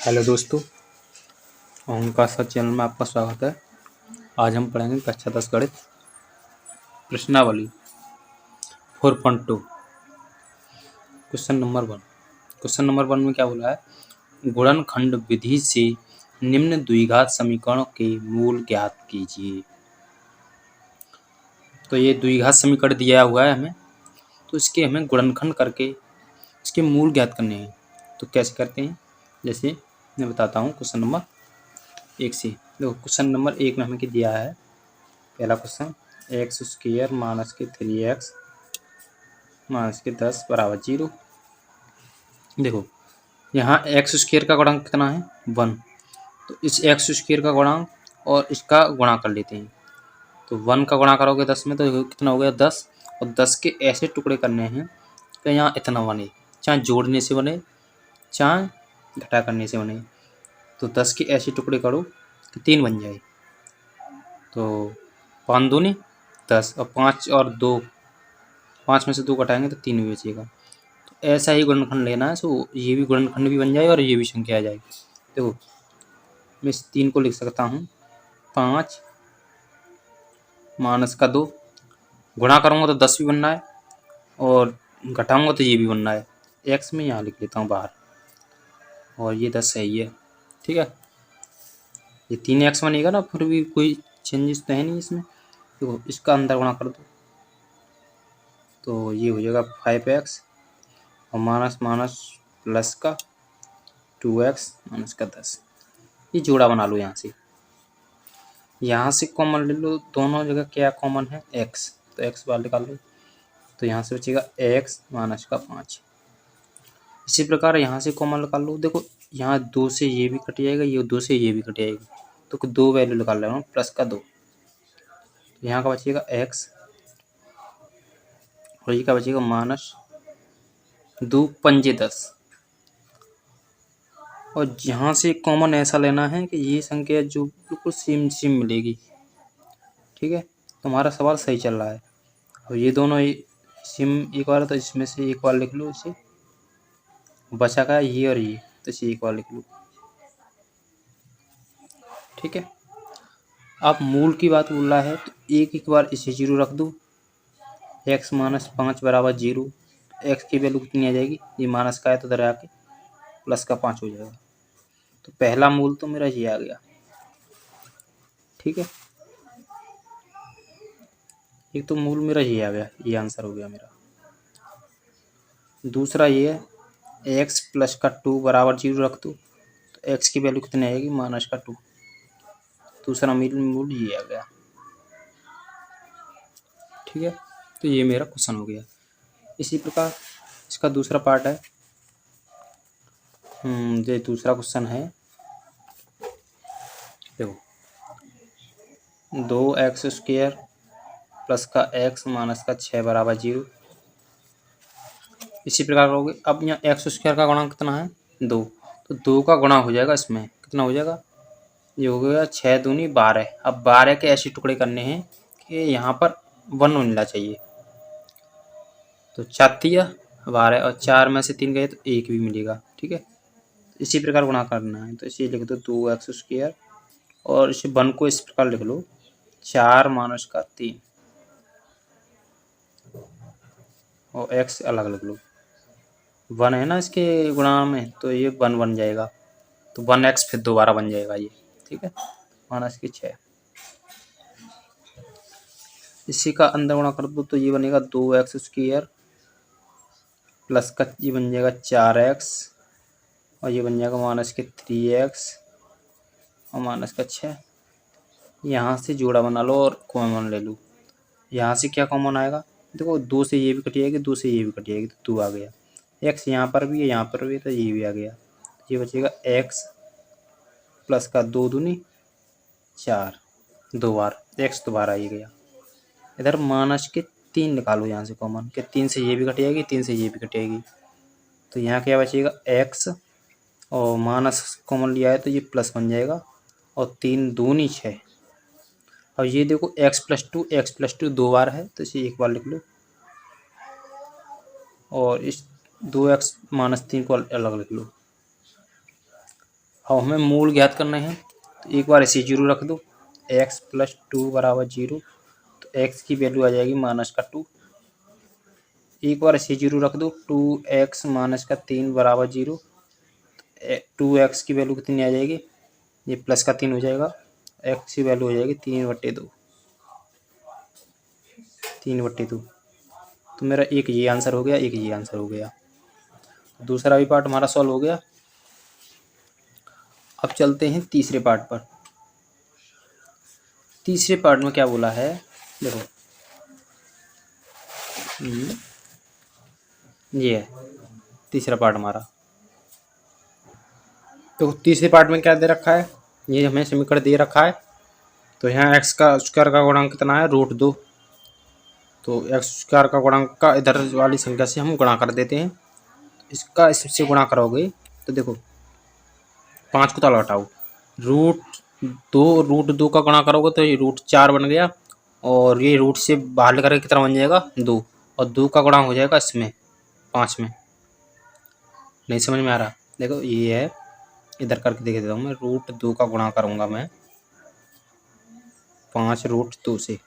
Hello दोस्तों, ओंकार sir channel में आपका स्वागत है। आज हम पढ़ेंगे कक्षा 10 गणित प्रश्नावली 4.2 क्वेश्चन नंबर 1। क्वेश्चन नंबर 1 में क्या बोला है? गुणनखंड विधि से निम्न द्विघात समीकरणों के मूल ज्ञात कीजिए। तो ये द्विघात समीकरण दिया हुआ है हमें, तो इसके हमें गुणनखंड करके इसके मूल ज्ञात करने हैं। तो कैसे करते हैं, जैसे मैं बताता हूँ। क्वेश्चन नंबर 1 से देखो, क्वेश्चन नंबर 1 में हमें क्या दिया है? पहला क्वेश्चन, एक्स स्क्वायर माइनस के 3x माइनस के 10 बराबर 0। देखो यहाँ एक्स स्क्वायर का गुणांक कितना है? 1। तो इस एक्स स्क्वायर का गुणांक और इसका गुणा कर लेते हैं। तो 1 का गुणा करोगे 10 में तो कितना हो गया? 10। और 10 के ऐसे टुकड़े करने हैं कि यहाँ इतना बने, चाहे जोड़ने से बने चाहे घटा करने से बने। तो 10 के ऐसे टुकड़े करो कि 3 बन जाए। तो 5 दूनी 10 और 5 और 2, 5 में से 2 घटाएंगे तो 3 भी बचेगा। तो ऐसा ही गुणनखंड लेना है। सो ये भी गुणनखंड भी बन जाए और ये भी संख्या आ जाएगी। देखो मैं इस 3 को लिख सकता हूँ 5 माइनस का 2, गुणा करूँगा तो 10 भी बनना है और घटाऊँगा तो ये भी बनना है। एक्स में यहाँ लिख लेता हूँ बाहर, और ये 10 सही है। ठीक है, ये 3x बनेगा ना, फिर भी कोई चेंजेस तो है नहीं इसमें। देखो इसका अंदर गुणा कर दो तो ये हो जाएगा 5x और माइनस माइनस प्लस का 2x माइनस का 10। ये जोड़ा बना लो। यहाँ से कॉमन ले लो, दोनों जगह क्या कॉमन है? x, तो x बाहर निकाल लो। तो यहाँ से बचेगा x माइनस का 5। इसी प्रकार यहाँ से कॉमन निकाल लो। देखो यहाँ 2 से ये भी कट जाएगा, ये 2 से ये भी कट जाएगी, तो 2 वैल्यू निकाल रहा हूँ प्लस का 2। तो यहाँ का बचेगा x और ये का बचेगा माइनस 2 पंजे 10। और यहाँ से कॉमन ऐसा लेना है कि ये संख्या जो बिल्कुल सेम सेम मिलेगी। ठीक है, तुम्हारा सवाल सही चल रहा है। और ये दोनों सेम एक बार, तो इसमें से एक बार लिख लो इसे, बचा का ये और ये, तो इसे एक बार लिख लो। ठीक है, अब मूल की बात बोल रहा है तो एक बार इसे 0 रख दो। x माइनस 5 बराबर 0। एक्स की वैल्यू कितनी आ जाएगी? ये माइनस का है तो इधर आके प्लस का 5 हो जाएगा। तो पहला मूल तो मेरा ये आ गया। ठीक है, एक तो मूल मेरा ये आ गया, ये आंसर हो गया मेरा। दूसरा ये है x प्लस का 2 बराबर 0 रख दो, तो x की वैल्यू कितनी आएगी? माइनस का 2। दूसरा मूल ये आ गया। ठीक है, तो ये मेरा क्वेश्चन हो गया। इसी प्रकार इसका दूसरा पार्ट है। ये दूसरा क्वेश्चन है। देखो 2x स्क्वायर प्लस का x माइनस का 6 बराबर 0। इसी प्रकार करोगे। अब यहाँ एक्स स्क्वायर का गुणांक कितना है? 2। तो 2 का गुणा हो जाएगा, इसमें कितना हो जाएगा? ये हो गया 6 दूनी 12। अब 12 के ऐसे टुकड़े करने हैं कि यहाँ पर 1 मिलना चाहिए। तो 4 12 और 4 में से 3 गए तो 1 भी मिलेगा। ठीक है, इसी प्रकार गुणा करना है। तो इसे लिख दो 2x स्क्वायर और इसे 1 को इस प्रकार लिख लो 4 माइनस का 3 और x अलग लिख लो। 1 है ना इसके गुणा में, तो ये 1 बन जाएगा। तो 1x फिर दोबारा बन जाएगा ये। ठीक है, माइनस की 6। इसी का अंदर गुणा कर दो तो ये बनेगा 2x स्क्वायर प्लस का ये बन जाएगा 4x और ये बन जाएगा माइनस के 3x और माइनस का 6। यहाँ से जोड़ा बना लो और कॉमन ले लो। यहाँ से क्या कॉमन आएगा? देखो 2 से ये भी कट जाएगी, 2 से ये भी कट जाएगी, तो 2 आ गया। x यहाँ पर भी है, यहाँ पर भी है, तो ये भी आ गया। ये बचेगा x प्लस का 2 दूनी 4, 2 बार x दोबारा ही गया। इधर माइनस के 3 निकालो यहाँ से कॉमन, के 3 से ये भी कट जाएगी, 3 से ये भी कट जाएगी। तो यहाँ क्या बचेगा? x और माइनस कॉमन लिया है तो ये प्लस बन जाएगा और 3 दूनी 6। और ये देखो x प्लस टू 2 बार है, तो इसे एक बार लिख लो और इस 2x माइनस 3 को अलग लिख लो। अब हमें मूल ज्ञात करने हैं, तो एक बार ऐसे 0 रख दो। x + 2 = 0, तो x की वैल्यू आ जाएगी -2। एक बार ऐसे 0 रख दो। 2x - 3 = 0, 2x की वैल्यू कितनी आ जाएगी, ये +3 हो जाएगा। x की वैल्यू हो जाएगी 3/2, 3/2। तो मेरा एक ये आंसर हो गया, एक ये आंसर हो गया। दूसरा भी पार्ट हमारा सॉल्व हो गया। अब चलते हैं तीसरे पार्ट पर। तीसरे पार्ट में क्या बोला है, देखो ये है तीसरा पार्ट हमारा। तो तीसरे पार्ट में क्या दे रखा है, ये हमें समीकरण दे रखा है। तो यहाँ x का स्क्वायर का गुणांक कितना है, √2। तो x स्क्वायर का गुणांक का इधर वाली संख्या से हम गुणा कर देते हैं। इसका इससे गुणा करोगे तो देखो 5 को तला हटाओ, √2 का गुणा करोगे तो ये √4 बन गया, और ये रूट से बाहर लेकर कितना बन जाएगा, 2, और 2 का गुणा हो जाएगा इसमें 5 में। नहीं समझ में आ रहा, देखो ये है, इधर करके देख देता हूँ मैं। √2 का गुणा करूँगा मैं 5 √2 से,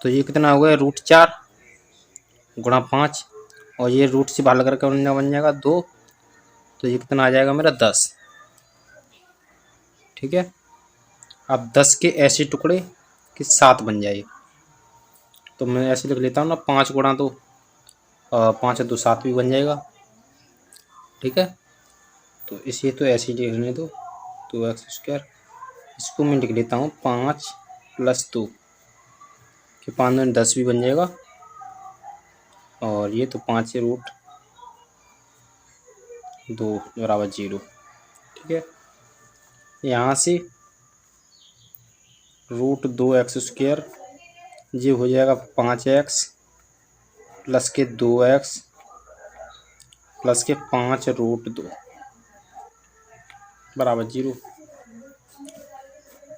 तो ये कितना हो गया, √4 गुणा 5, और ये रूट से बाहर लेकर बन जाएगा 2, तो ये कितना आ जाएगा मेरा 10। ठीक है। अब 10 के ऐसे टुकड़े कि 7 बन जाए, तो मैं ऐसे लिख लेता हूँ ना, 5 गुणा 2, 5 और 2 7 भी बन जाएगा। ठीक है, तो इसे तो ऐसे ही लिखने दो, 2x²। इसको मैं लिख लेता हूँ 5 + 2 कि 5 में 10 भी बन जाएगा, और ये तो 5 √2 = 0। ठीक है, यहाँ से √2x², ये हो जाएगा 5x प्लस के 2x प्लस के 5 √2 = 0।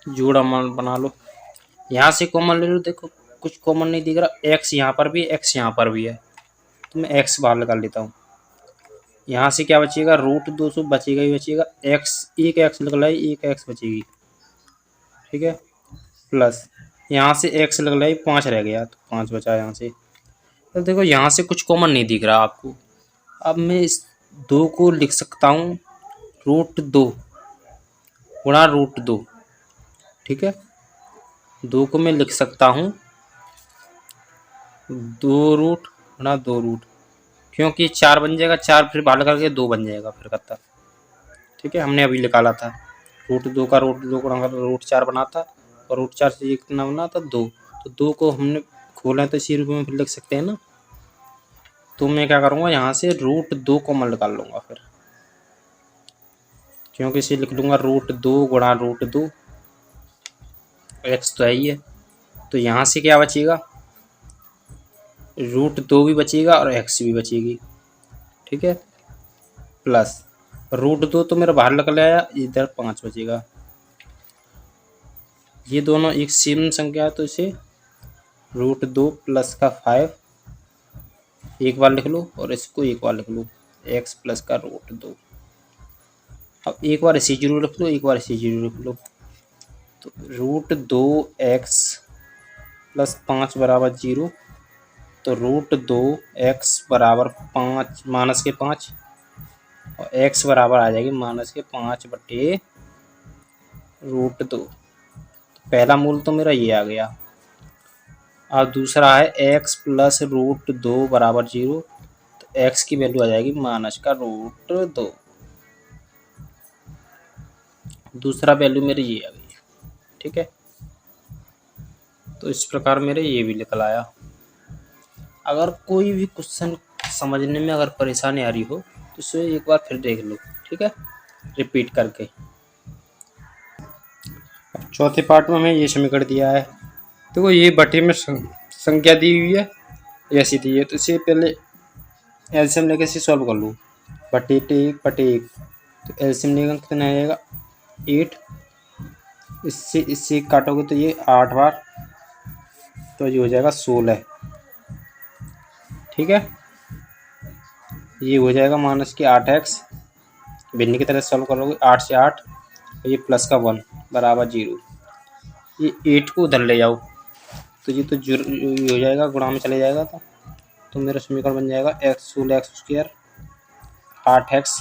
जोड़ा मान बना लो, यहाँ से कॉमन ले लो। देखो कुछ कॉमन नहीं दिख रहा, x यहाँ पर भी है, x यहाँ पर भी है, तो मैं x बाहर निकाल लेता हूँ। यहाँ से क्या बचेगा, √2 बचेगा ही बचेगा, x एक x निकला है, एक x बचेगी। ठीक है, प्लस यहाँ से x निकला है, 5 रह गया, तो 5 बचा यहाँ से। तो देखो यहाँ से कुछ कॉमन नहीं दिख रहा आपको। अब मैं इस 2 को लिख सकता हूँ √2 गुणा √2। ठीक है, 2 को मैं लिख सकता हूँ 2 गुणा 2 क्योंकि 4 बन जाएगा, 4 फिर बाहर करके 2 बन जाएगा फिर करता। ठीक है, हमने अभी निकाला था √2 का √2 गुणा √4 बना था, और √4 से ये कितना बना था, 2। तो 2 को हमने खोला है, तो इसी रूप में फिर लिख सकते हैं ना। तो मैं क्या करूँगा, यहाँ से √2 कॉमन निकाल लूँगा फिर, क्योंकि इसे लिख लूँगा √2 गुणा √2, x तो है ही है। तो यहाँ से क्या बचेगा, √2 भी बचेगा और x भी बचेगी। ठीक है, प्लस √2 तो मेरा बाहर निकल आया, इधर 5 बचेगा। ये दोनों एक सेम संख्या है, तो इसे √2 प्लस का 5 एक बार लिख लो, और इसको एक बार लिख लो, x प्लस का √2। अब एक बार इसे 0 रख लो, एक बार इसे 0 रख लो, तो √2x प्लस 5 = 0, तो √2x = 5 -5, और x बराबर आ जाएगी -5/√2। पहला मूल तो मेरा ये आ गया। अब दूसरा है x प्लस √2 = 0, तो x की वैल्यू आ जाएगी -√2। दूसरा वैल्यू मेरी ये आ गई। ठीक है, तो इस प्रकार मेरे ये भी निकल आया। अगर कोई भी क्वेश्चन समझने में अगर परेशानी आ रही हो तो इसे एक बार फिर देख लो। ठीक है, रिपीट करके। चौथे पार्ट में हमें ये समीकरण दिया है, देखो ये बटे में संख्या दी हुई है, ऐसी दी है, तो इसे पहले एलसीएम लेके इसे सॉल्व कर लो। बटे 1, तो एलसीएम लेगा कितना आएगा, 8। इससे काटोगे तो ये 8 बार, तो ये हो जाएगा 16। ठीक है, ये हो जाएगा -8x भिन्न की तरह सॉल्व करोगे 8 से 8 और ये प्लस का 1 बराबर 0। ये 8 को उधर ले जाओ तो ये तो हो जाएगा, गुणा में चले जाएगा तो मेरा समीकरण बन जाएगा x 16x² 8x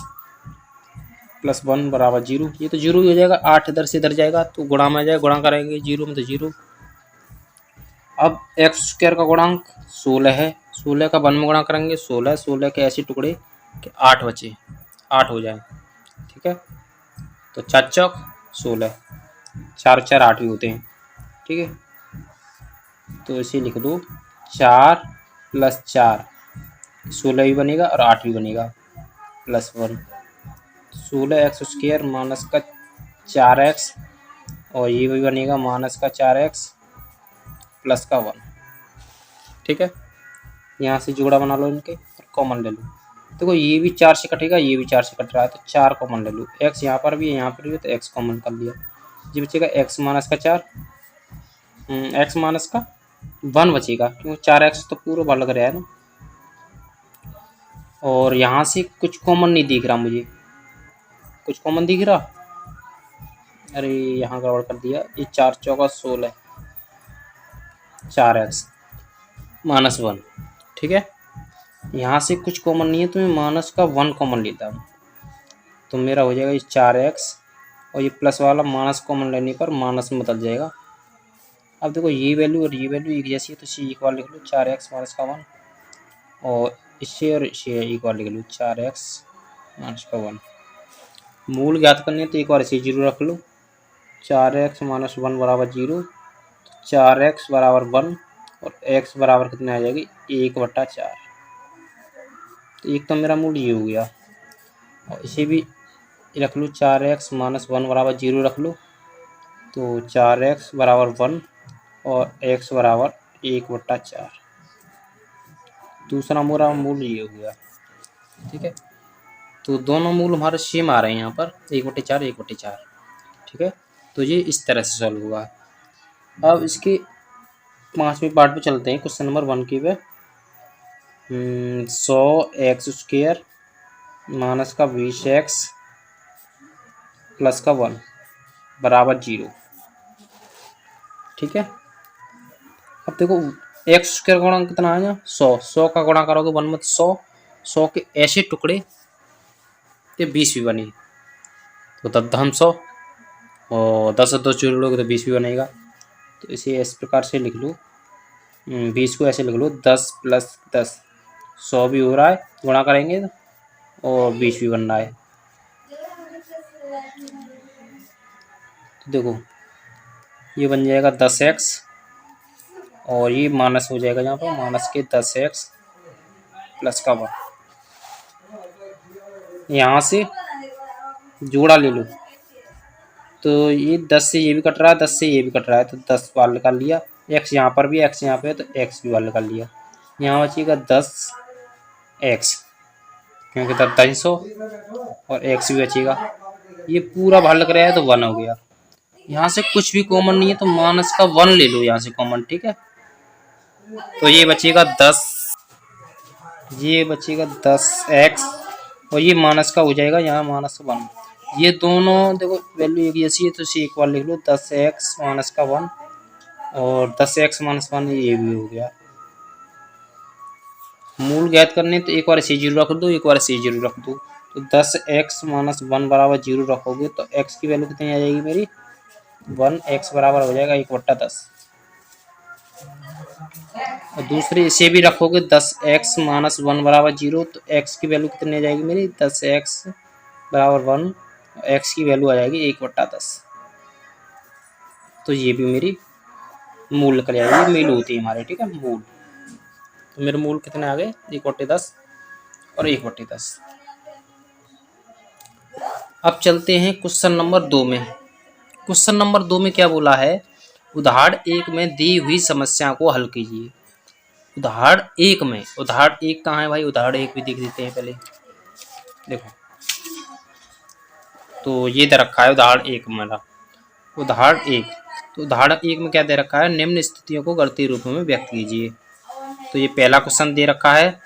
प्लस 1 बराबर 0। ये तो 0 ही हो जाएगा, 8 इधर से इधर जाएगा तो गुणा में आ जाएगा, गुणा करेंगे 0 में तो 0। अब x² का गुणांक 16 है, 16 का 1 में गुणा करेंगे 16, 16 के ऐसे टुकड़े कि 8 बचे, 8 हो जाए। ठीक है, तो 4 चौक 16, 4 4 8 भी होते हैं। ठीक है, तो इसे लिख दो 4 + 4 16 भी बनेगा और 8 भी बनेगा प्लस 1। 16x² माइनस का 4x और ये भी बनेगा माइनस का 4x प्लस का 1। ठीक है, यहाँ से जोड़ा बना लो इनके और कॉमन ले लो। देखो ये भी 4 से कटेगा, ये भी 4 से कट रहा है तो 4 कॉमन ले लो। x यहाँ पर भी है, यहाँ पर भी है तो x कॉमन कर लिया। ये बचेगा x माइनस का 4, x माइनस का 1 बचेगा क्योंकि 4x तो पूरा बाहर लग रहा है ना। और यहाँ से कुछ कॉमन नहीं दिख रहा मुझे, कुछ कॉमन दिख रहा, अरे यहाँ गड़बड़ कर दिया। ये 4 चौका 16, 4x माइनस 1। ठीक है, यहाँ से कुछ कॉमन नहीं है तो मैं माइनस का 1 कॉमन लेता हूँ तो मेरा हो जाएगा ये 4x और ये प्लस वाला माइनस कॉमन लेने पर माइनस में बदल जाएगा। अब देखो ये वैल्यू और ये वैल्यू एक जैसी है तो इसे इक्वल लिख लो 4x माइनस का 1 और इससे और इसे इक्वल लिख लो 4x माइनस का 1। मूल ज्ञात करने तो एक बार इसे 0 रख लो, 4x माइनस 1 बराबर 0, 4x बराबर 1 और x बराबर कितने आ जाएगी 1/4। तो एक तो मेरा मूल ये हो गया और इसे भी रख लो 4x माइनस 1 बराबर 0 रख लो तो 4x बराबर 1 और x बराबर 1/4। दूसरा मेरा मूल ये हो गया। ठीक है, तो दोनों मूल हमारे सेम आ रहे हैं यहाँ पर 1/4 1/4। ठीक है, तो ये इस तरह से सॉल्व होगा। अब इसके 5वें पार्ट पे चलते हैं, क्वेश्चन नंबर 1 की पे 100x² माइनस का 20x प्लस का 1 बराबर 0। ठीक है, अब देखो x² का गुणांक कितना आएगा 100, 100 का गुणा करोगे 1 में 100, 100 के ऐसे टुकड़े ये 20 भी बने तो 10 और 10 2 जोड़ोगे तो 20 भी बनेगा। तो इसे इस प्रकार से लिख लो, 20 को ऐसे लिख लो 10 + 10 100 भी हो रहा है, गुणा करेंगे और 20 भी बन रहा है। तो देखो ये बन जाएगा 10x और ये माइनस हो जाएगा यहाँ पर माइनस के 10x प्लस का 1। यहाँ से जोड़ा ले लो तो ये 10 से ये भी कट रहा है, 10 से ये भी कट रहा है तो 10 बाहर निकाल लिया। x यहाँ पर भी, x यहाँ पे है तो x भी बाहर निकाल लिया। यहाँ बचेगा 10x क्योंकि 10 और x भी बचेगा। ये पूरा बाहर लग रहा है तो 1 हो गया। यहाँ से कुछ भी कॉमन नहीं है तो माइनस का 1 ले लो यहाँ से कॉमन। ठीक है, तो ये बचेगा 10, ये बचेगा 10x और ये माइनस का हो जाएगा यहाँ माइनस 1। ये दोनों देखो वैल्यू एक जैसी है तो इसे एक बार लिख लो 10x माइनस का 1 और 10x माइनस 1 ये भी हो गया। मूल ज्ञात करने तो एक बार इसे 0 रख दो, एक बार इसे 0 रख दो तो 10x माइनस 1 बराबर 0 रखोगे तो x की वैल्यू कितनी आ जाएगी मेरी 1, x बराबर हो जाएगा 1/10। और दूसरे इसे भी रखोगे 10x माइनस 1 बराबर 0 तो x की वैल्यू कितनी आ जाएगी मेरी 10x बराबर 1, x की वैल्यू आ जाएगी 1/10। तो ये भी मेरी मूल निकल जाएगी, मूल होती है हमारे। ठीक है, मूल तो मेरे मूल कितने आ गए 1/10 और 1/10। अब चलते हैं क्वेश्चन नंबर 2 में। क्वेश्चन नंबर 2 में क्या बोला है, उदाहरण 1 में दी हुई समस्या को हल कीजिए। उदाहरण 1 में, उदाहरण 1 कहाँ है भाई, उदाहरण 1 भी देख देते हैं पहले। देखो तो ये दे रखा है उदाहरण 1 मेरा, उदाहरण 1। तो उदाहरण 1 में क्या दे रखा है, निम्न स्थितियों को गणितीय रूप में व्यक्त कीजिए। तो ये पहला क्वेश्चन दे रखा है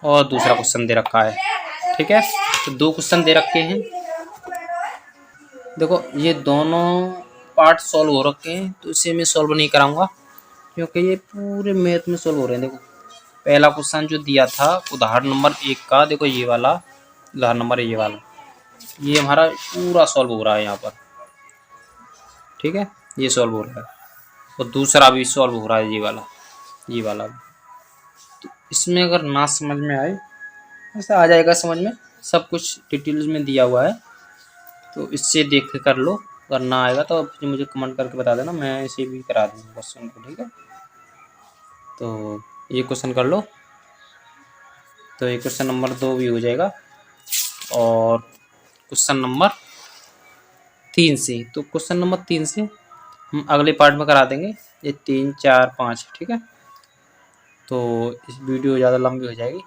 और दूसरा क्वेश्चन दे रखा है। ठीक है। तो 2 क्वेश्चन दे रखे हैं। देखो ये दोनों पार्ट सॉल्व हो रखे हैं, तो इसे मैं सॉल्व नहीं कराऊंगा क्योंकि ये पूरे मैथ में सॉल्व हो रहे हैं। देखो पहला क्वेश्चन जो दिया था उदाहरण नंबर 1 का, देखो ये वाला उदाहरण नंबर ये वाला, ये हमारा पूरा सॉल्व हो रहा है यहाँ पर। ठीक है, ये सॉल्व हो रहा है और दूसरा भी सॉल्व हो रहा है, ये वाला भी। तो इसमें अगर ना समझ में आए, ऐसा आ जाएगा समझ में, सब कुछ डिटेल्स में दिया हुआ है, तो इससे देख के कर लो। अगर ना आएगा तो फिर मुझे कमेंट करके बता देना, मैं इसे भी करा दूँगा क्वेश्चन को। ठीक है, तो ये क्वेश्चन कर लो, तो ये क्वेश्चन नंबर 2 भी हो जाएगा। और क्वेश्चन नंबर 3 से, तो क्वेश्चन नंबर 3 से हम अगले पार्ट में करा देंगे, ये 3, 4, 5। ठीक है, तो इस वीडियो ज़्यादा लंबी हो जाएगी,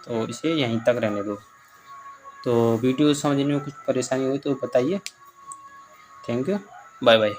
तो इसे यहीं तक रहने दो। तो वीडियो समझने में कुछ परेशानी हुई तो बताइए। Thank you, bye bye.